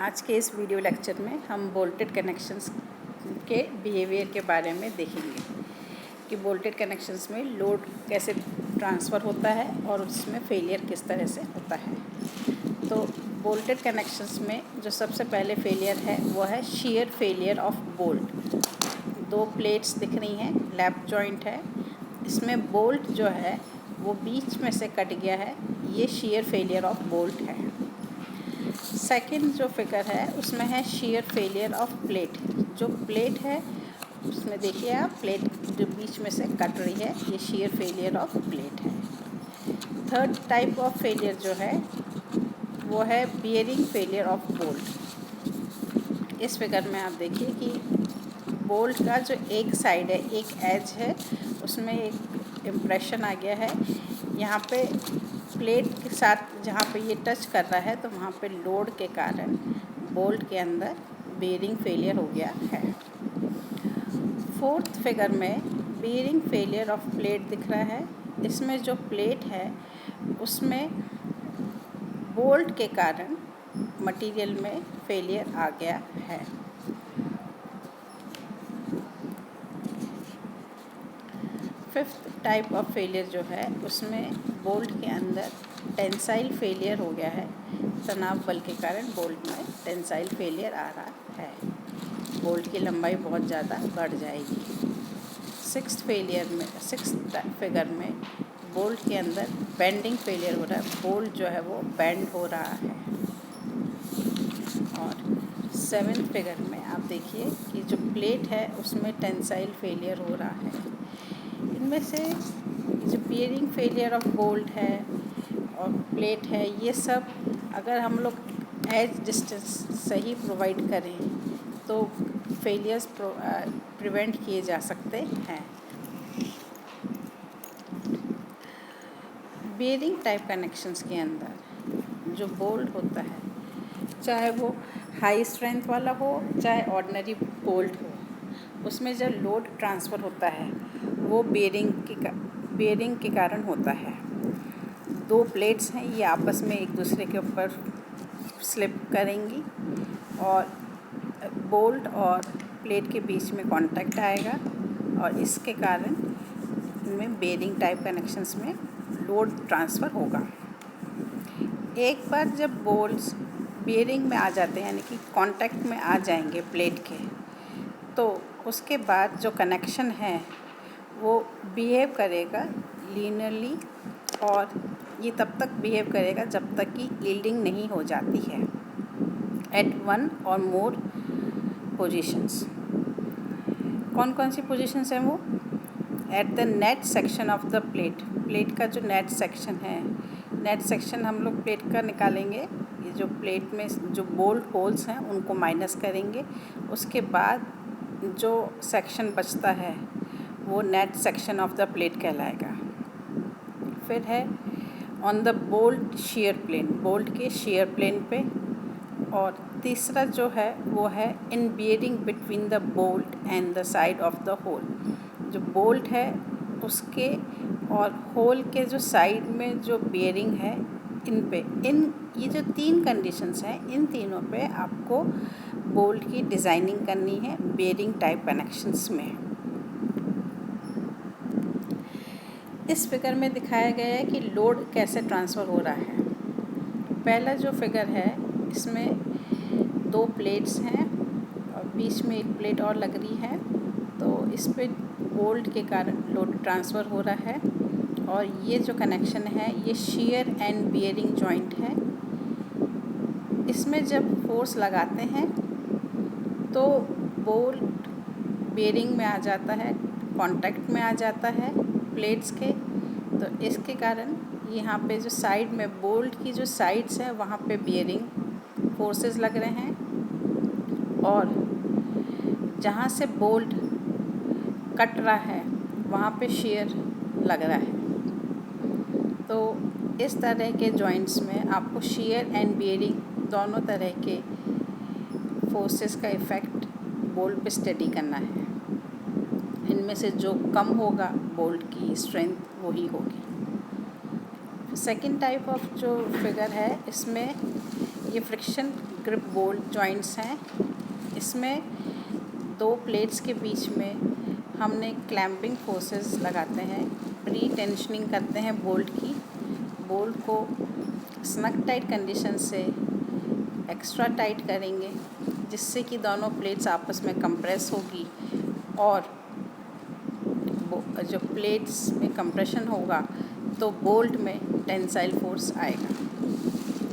आज के इस वीडियो लेक्चर में हम बोल्टेड कनेक्शंस के बिहेवियर के बारे में देखेंगे कि बोल्टेड कनेक्शंस में लोड कैसे ट्रांसफ़र होता है और उसमें फेलियर किस तरह से होता है। तो बोल्टेड कनेक्शंस में जो सबसे पहले फेलियर है वो है शीयर फेलियर ऑफ बोल्ट। दो प्लेट्स दिख रही हैं, लैप जॉइंट है, इसमें बोल्ट जो है वो बीच में से कट गया है, ये शीयर फेलियर ऑफ बोल्ट है। सेकंड जो फिगर है उसमें है शीयर फेलियर ऑफ प्लेट। जो प्लेट है उसमें देखिए आप, प्लेट जो बीच में से कट रही है, ये शीयर फेलियर ऑफ प्लेट है। थर्ड टाइप ऑफ फेलियर जो है वो है बियरिंग फेलियर ऑफ बोल्ट। इस फिगर में आप देखिए कि बोल्ट का जो एक साइड है, एक एज है, उसमें एक इम्प्रेशन आ गया है। यहाँ पे प्लेट के साथ जहाँ पे ये टच कर रहा है तो वहाँ पे लोड के कारण बोल्ट के अंदर बेयरिंग फेलियर हो गया है। फोर्थ फिगर में बेयरिंग फेलियर ऑफ प्लेट दिख रहा है। इसमें जो प्लेट है उसमें बोल्ट के कारण मटेरियल में फेलियर आ गया है। फिफ्थ टाइप ऑफ फेलियर जो है उसमें बोल्ट के अंदर टेंसाइल फेलियर हो गया है। तनाव बल के कारण बोल्ट में टेंसाइल फेलियर आ रहा है, बोल्ट की लंबाई बहुत ज़्यादा बढ़ जाएगी। सिक्स्थ फिगर में बोल्ट के अंदर बेंडिंग फेलियर हो रहा है, बोल्ट जो है वो बेंड हो रहा है। और सेवेंथ फिगर में आप देखिए कि जो प्लेट है उसमें टेंसाइल फेलियर हो रहा है। इनमें से जो बियरिंग फेलियर ऑफ बोल्ट है और प्लेट है, ये सब अगर हम लोग एज डिस्टेंस सही प्रोवाइड करें तो फेलियर्स प्रिवेंट किए जा सकते हैं। बियरिंग टाइप कनेक्शंस के अंदर जो बोल्ट होता है, चाहे वो हाई स्ट्रेंथ वाला हो चाहे ऑर्डिनरी बोल्ट हो, उसमें जब लोड ट्रांसफ़र होता है वो बेयरिंग के कारण होता है। दो प्लेट्स हैं, ये आपस में एक दूसरे के ऊपर स्लिप करेंगी और बोल्ट और प्लेट के बीच में कांटेक्ट आएगा और इसके कारण इनमें बेयरिंग टाइप कनेक्शंस में लोड ट्रांसफ़र होगा। एक बार जब बोल्ट्स बेयरिंग में आ जाते हैं, यानी कि कांटेक्ट में आ जाएंगे प्लेट के, तो उसके बाद जो कनेक्शन है वो बिहेव करेगा लीनियरली, और ये तब तक बिहेव करेगा जब तक कि यील्डिंग नहीं हो जाती है एट वन और मोर पोजीशंस। कौन कौन सी पोजीशंस हैं वो? At the net section of the plate, plate का जो नेट सेक्शन है, नेट सेक्शन हम लोग प्लेट का निकालेंगे। ये जो प्लेट में जो बोल्ट होल्स हैं उनको माइनस करेंगे, उसके बाद जो सेक्शन बचता है वो net section of the plate कहलाएगा। फिर है on the bolt shear plane, bolt के शेयर प्लेन पे। और तीसरा जो है वो है in bearing between the bolt and the side of the hole. जो बोल्ट है उसके और होल के जो साइड में जो बियरिंग है, ये जो तीन कंडीशंस हैं, इन तीनों पे आपको बोल्ट की डिज़ाइनिंग करनी है बियरिंग टाइप कनेक्शंस में। इस फिगर में दिखाया गया है कि लोड कैसे ट्रांसफ़र हो रहा है। पहला जो फिगर है इसमें दो प्लेट्स हैं और बीच में एक प्लेट और लग रही है, तो इस पे बोल्ट के कारण लोड ट्रांसफ़र हो रहा है। और ये जो कनेक्शन है ये शीयर एंड बियरिंग जॉइंट है। इसमें जब फोर्स लगाते हैं तो बोल्ट बेयरिंग में आ जाता है, कांटेक्ट में आ जाता है प्लेट्स के, तो इसके कारण यहाँ पे जो साइड में बोल्ट की जो साइड्स हैं वहाँ पे बेयरिंग फोर्सेस लग रहे हैं, और जहाँ से बोल्ट कट रहा है वहाँ पे शेयर लग रहा है। तो इस तरह के जॉइंट्स में आपको शेयर एंड बेयरिंग दोनों तरह के फोर्सेस का इफ़ेक्ट बोल्ट पे स्टडी करना है। इनमें से जो कम होगा बोल्ट की स्ट्रेंथ वही होगी। सेकंड टाइप ऑफ जो फिगर है इसमें ये फ्रिक्शन ग्रिप बोल्ट जॉइंट्स हैं। इसमें दो प्लेट्स के बीच में हमने क्लैंपिंग फोर्सेस लगाते हैं, प्री टेंशनिंग करते हैं बोल्ट की। बोल्ट को स्नग टाइट कंडीशन से एक्स्ट्रा टाइट करेंगे, जिससे कि दोनों प्लेट्स आपस में कंप्रेस होगी और जो प्लेट्स में कंप्रेशन होगा तो बोल्ट में टेंसाइल फोर्स आएगा।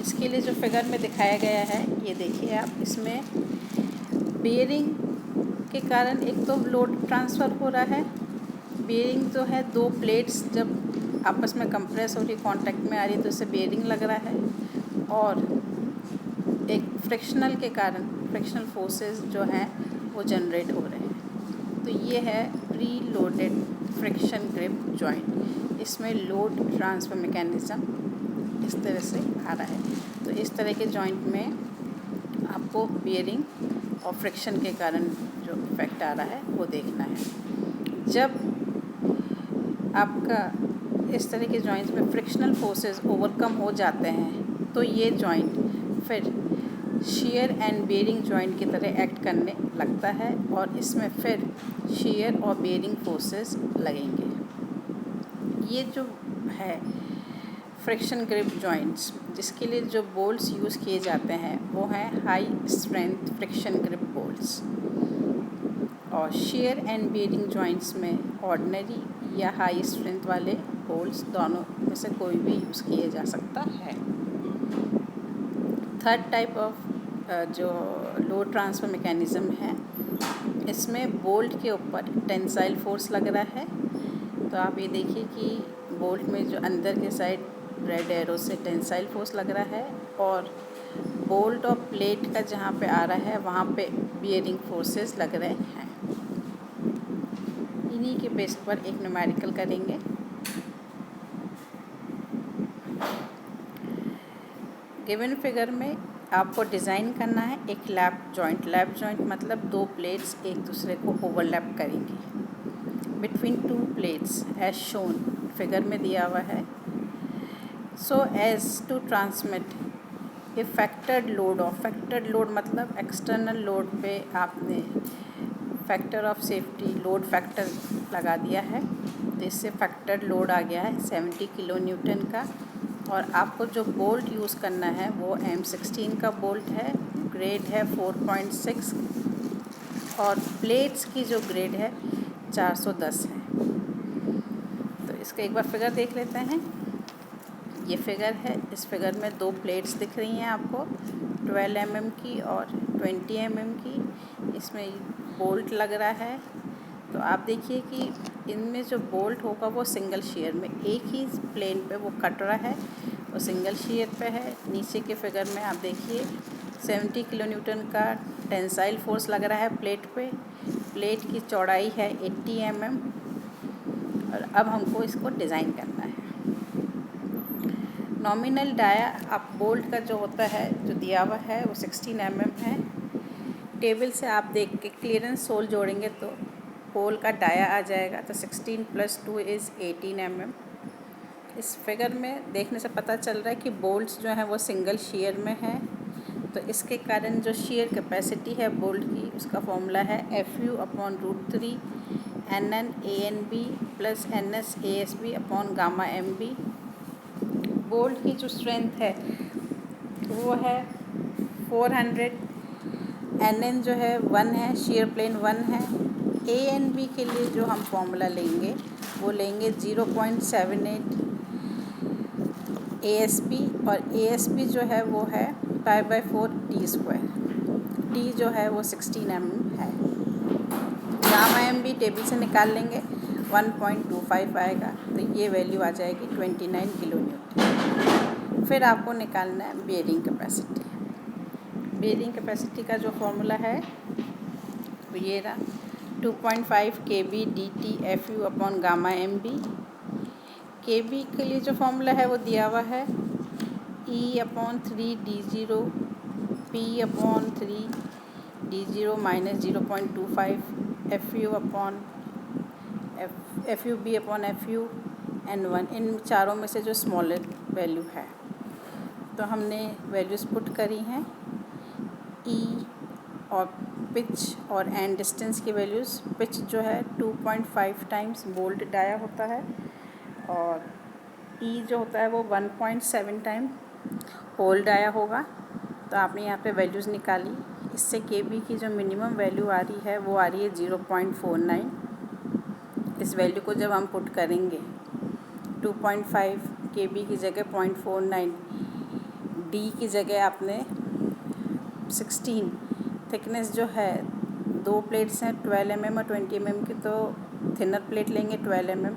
इसके लिए जो फिगर में दिखाया गया है, ये देखिए आप, इसमें बेयरिंग के कारण एक तो लोड ट्रांसफ़र हो रहा है। बेयरिंग जो है, दो प्लेट्स जब आपस में कंप्रेस हो रही, कांटेक्ट में आ रही, तो इससे बेयरिंग लग रहा है और एक फ्रिक्शनल के कारण फ्रिक्शनल फोर्सेस जो हैं वो जनरेट हो रहे हैं। तो ये है pre loaded friction grip joint. इसमें लोड ट्रांसफ़र मैकेनिज़्म इस तरह से आ रहा है। तो इस तरह के जॉइंट में आपको बेयरिंग और फ्रिक्शन के कारण जो इफ़ेक्ट आ रहा है वो देखना है। जब आपका इस तरह के जॉइंट्स में फ्रिक्शनल फोर्सेस ओवरकम हो जाते हैं तो ये जॉइंट फिर शियर एंड बेयरिंग जॉइंट की तरह एक्ट करने लगता है और इसमें फिर शियर और बेयरिंग फोर्सेस लगेंगे। ये जो है फ्रिक्शन ग्रिप जॉइंट्स, जिसके लिए जो बोल्ट्स यूज़ किए जाते हैं वो हैं high strength friction grip bolts. और शियर एंड बेयरिंग जॉइंट्स में ऑर्डिनरी या हाई स्ट्रेंथ वाले बोल्ट्स, दोनों में से कोई भी यूज़ किया जा सकता है। थर्ड टाइप ऑफ जो लोड ट्रांसफ़र मैकेनिज़्म है, इसमें बोल्ट के ऊपर टेंसाइल फोर्स लग रहा है। तो आप ये देखिए कि बोल्ट में जो अंदर के साइड रेड एरो से टेंसाइल फोर्स लग रहा है और बोल्ट और प्लेट का जहाँ पे आ रहा है वहाँ पे बियरिंग फोर्सेस लग रहे हैं। इन्हीं के बेस पर एक न्यूमेरिकल करेंगे। गिवन फिगर में आपको डिज़ाइन करना है एक लैप जॉइंट। लैप जॉइंट मतलब दो प्लेट्स एक दूसरे को ओवरलैप करेंगी between two plates as shown, figure में दिया हुआ है। So as to transmit a factored load of, factored load मतलब एक्सटर्नल लोड पे आपने factor of safety load factor लगा दिया है, तो इससे फैक्टर्ड लोड आ गया है 70 किलो न्यूटन का। और आपको जो बोल्ट यूज़ करना है वो M16 का बोल्ट है, ग्रेड है 4.6 और प्लेट्स की जो ग्रेड है 410 है। तो इसका एक बार फिगर देख लेते हैं। ये फिगर है, इस फिगर में दो प्लेट्स दिख रही हैं आपको, 12 mm की और 20 mm की। इसमें बोल्ट लग रहा है। तो आप देखिए कि इनमें जो बोल्ट होगा वो सिंगल शियर में, एक ही प्लेन पे वो कट रहा है, वो सिंगल शियर पे है। नीचे के फिगर में आप देखिए 70 किलो न्यूटन का टेंसाइल फोर्स लग रहा है प्लेट पे। प्लेट की चौड़ाई है 80 mm और अब हमको इसको डिज़ाइन करना है। नॉमिनल डाया आप बोल्ट का जो होता है, जो दिया हुआ है वो 16 mm है। टेबल से आप देख के क्लियरेंस सोल जोड़ेंगे तो होल का डाया आ जाएगा, तो 16 + 2 = 18 mm। इस फिगर में देखने से पता चल रहा है कि बोल्ट्स जो हैं वो सिंगल शियर में हैं, तो इसके कारण जो शियर कैपेसिटी है बोल्ट की, उसका फॉर्मूला है FU/√3 NN/ANB + NS/ASB/γ-MB। बोल्ट की जो स्ट्रेंथ है वो है 400, NN जो है 1 है, शियर प्लेन 1 है। ANB के लिए जो हम फॉर्मूला लेंगे वो लेंगे 0.78 ASB और ASB जो है वो है π/4 t²। t जो है वो 16 mm है। γ-MB टेबल से निकाल लेंगे 1.25 आएगा, तो ये वैल्यू आ जाएगी 29 किलो न्यूटन। फिर आपको निकालना है बेयरिंग कैपेसिटी। बेयरिंग कैपेसिटी का जो फॉर्मूला है वो ये रहा, 2.5 kb dt FU/γ-MB। kb के लिए जो फॉर्मूला है वो दिया हुआ है E/3 d0 P/3 d0 - 0.25 FUB/FU N1, इन चारों में से जो स्मॉलेस्ट वैल्यू है। तो तो हमने वैल्यूज़ पुट करी हैं। ई और पिच और एंड डिस्टेंस की वैल्यूज़, पिच जो है 2.5 टाइम्स बोल्ट डाया होता है और ई जो होता है वो 1.7 टाइम होल डाया होगा। तो आपने यहाँ पे वैल्यूज़ निकाली। इससे के बी की जो मिनिमम वैल्यू आ रही है वो आ रही है 0.49। इस वैल्यू को जब हम पुट करेंगे 2.5 के बी की जगह 0.49, डी की जगह आपने 16, थिकनेस जो है 2 प्लेट्स हैं 12 mm और 20 mm की, तो थिनर प्लेट लेंगे 12 mm।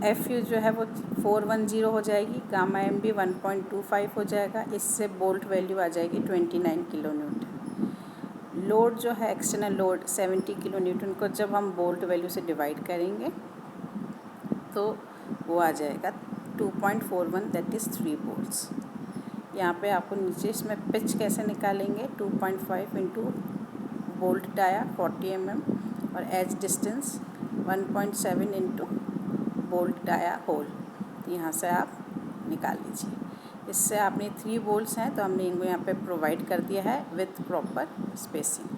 एफ यू जो है वो 410 हो जाएगी, गामा एम भी 1.25 हो जाएगा। इससे बोल्ट वैल्यू आ जाएगी 29 किलो न्यूटन। लोड जो है एक्सटर्नल लोड 70 किलो न्यूटन को जब हम बोल्ट वैल्यू से डिवाइड करेंगे तो वो आ जाएगा 2.41, दैट इज़ 3 बोल्ट्स। यहाँ पे आपको नीचे इसमें पिच कैसे निकालेंगे, 2.5 इंटू बोल्ट डाया 40 mm और edge distance 1.7 into bolt dia hole. यहाँ से आप निकाल लीजिए। इससे आपने 3 बोल्ट्स हैं तो हमने इनको यहाँ पे प्रोवाइड कर दिया है विथ प्रॉपर स्पेसिंग।